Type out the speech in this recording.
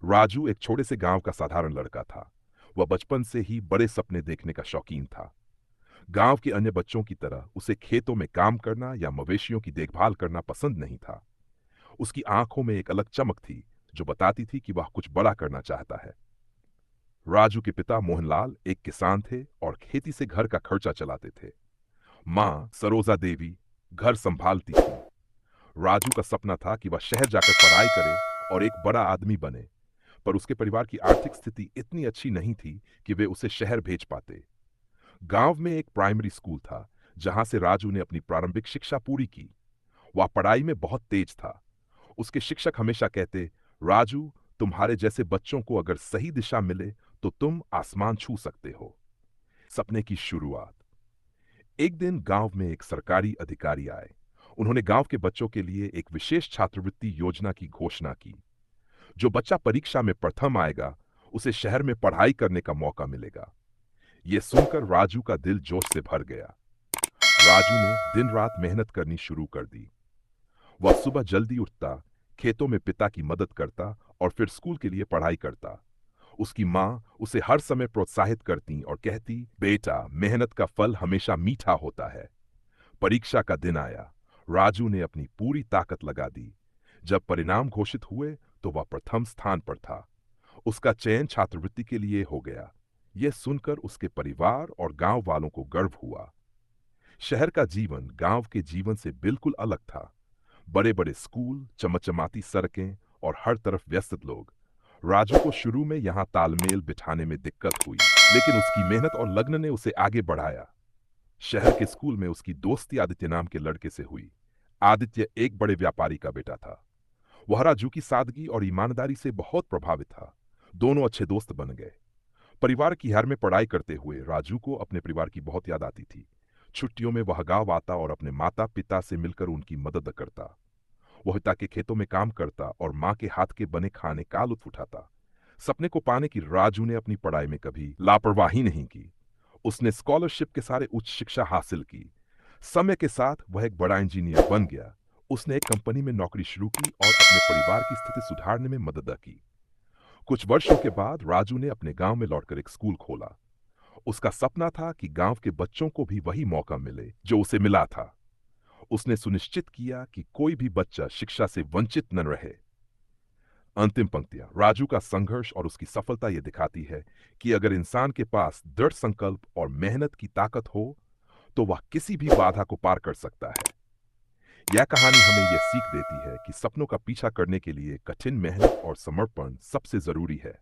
राजू एक छोटे से गांव का साधारण लड़का था। वह बचपन से ही बड़े सपने देखने का शौकीन था। गांव के अन्य बच्चों की तरह उसे खेतों में काम करना या मवेशियों की देखभाल करना पसंद नहीं था। उसकी आंखों में एक अलग चमक थी जो बताती थी कि वह कुछ बड़ा करना चाहता है। राजू के पिता मोहनलाल एक किसान थे और खेती से घर का खर्चा चलाते थे। मां सरोजा देवी घर संभालती थी। राजू का सपना था कि वह शहर जाकर पढ़ाई करे और एक बड़ा आदमी बने, पर उसके परिवार की आर्थिक स्थिति इतनी अच्छी नहीं थी कि वे उसे शहर भेज पाते। गांव में एक प्राइमरी स्कूल था जहां से राजू ने अपनी प्रारंभिक शिक्षा पूरी की। वह पढ़ाई में बहुत तेज था। उसके शिक्षक हमेशा कहते, राजू, तुम्हारे जैसे बच्चों को अगर सही दिशा मिले तो तुम आसमान छू सकते हो। सपने की शुरुआत। एक दिन गांव में एक सरकारी अधिकारी आए। उन्होंने गांव के बच्चों के लिए एक विशेष छात्रवृत्ति योजना की घोषणा की। जो बच्चा परीक्षा में प्रथम आएगा उसे शहर में पढ़ाई करने का मौका मिलेगा। यह सुनकर राजू का दिल जोश से भर गया। राजू ने दिन रात मेहनत करनी शुरू कर दी। वह सुबह जल्दी उठता, खेतों में पिता की मदद करता और फिर स्कूल के लिए पढ़ाई करता। उसकी मां उसे हर समय प्रोत्साहित करती और कहती, बेटा, मेहनत का फल हमेशा मीठा होता है। परीक्षा का दिन आया। राजू ने अपनी पूरी ताकत लगा दी। जब परिणाम घोषित हुए तो वह प्रथम स्थान पर था। उसका चयन छात्रवृत्ति के लिए हो गया। यह सुनकर उसके परिवार और गांव वालों को गर्व हुआ। शहर का जीवन गांव के जीवन से बिल्कुल अलग था। बड़े बड़े स्कूल, चमचमाती सड़कें और हर तरफ व्यस्त लोग। राजू को शुरू में यहां तालमेल बिठाने में दिक्कत हुई, लेकिन उसकी मेहनत और लगन ने उसे आगे बढ़ाया। शहर के स्कूल में उसकी दोस्ती आदित्य नाम के लड़के से हुई। आदित्य एक बड़े व्यापारी का बेटा था। वह राजू की सादगी और ईमानदारी से बहुत प्रभावित था। दोनों अच्छे दोस्त बन गए। परिवार की हार में पढ़ाई करते हुए राजू को अपने परिवार की बहुत याद आती थी। छुट्टियों में वह गांव आता और अपने माता पिता से मिलकर उनकी मदद करता। वह पिता के खेतों में काम करता और मां के हाथ के बने खाने का लुत्फ उठाता। सपने को पाने की राजू ने अपनी पढ़ाई में कभी लापरवाही नहीं की। उसने स्कॉलरशिप के सारे उच्च शिक्षा हासिल की। समय के साथ वह एक बड़ा इंजीनियर बन गया। उसने एक कंपनी में नौकरी शुरू की और अपने परिवार की स्थिति सुधारने में मदद की। कुछ वर्षों के बाद राजू ने अपने गांव में लौटकर एक स्कूल खोला। उसका सपना था कि गांव के बच्चों को भी वही मौका मिले जो उसे मिला था। उसने सुनिश्चित किया कि कोई भी बच्चा शिक्षा से वंचित न रहे। अंतिम पंक्तियां। राजू का संघर्ष और उसकी सफलता यह दिखाती है कि अगर इंसान के पास दृढ़ संकल्प और मेहनत की ताकत हो तो वह किसी भी बाधा को पार कर सकता है। यह कहानी हमें यह सीख देती है कि सपनों का पीछा करने के लिए कठिन मेहनत और समर्पण सबसे जरूरी है।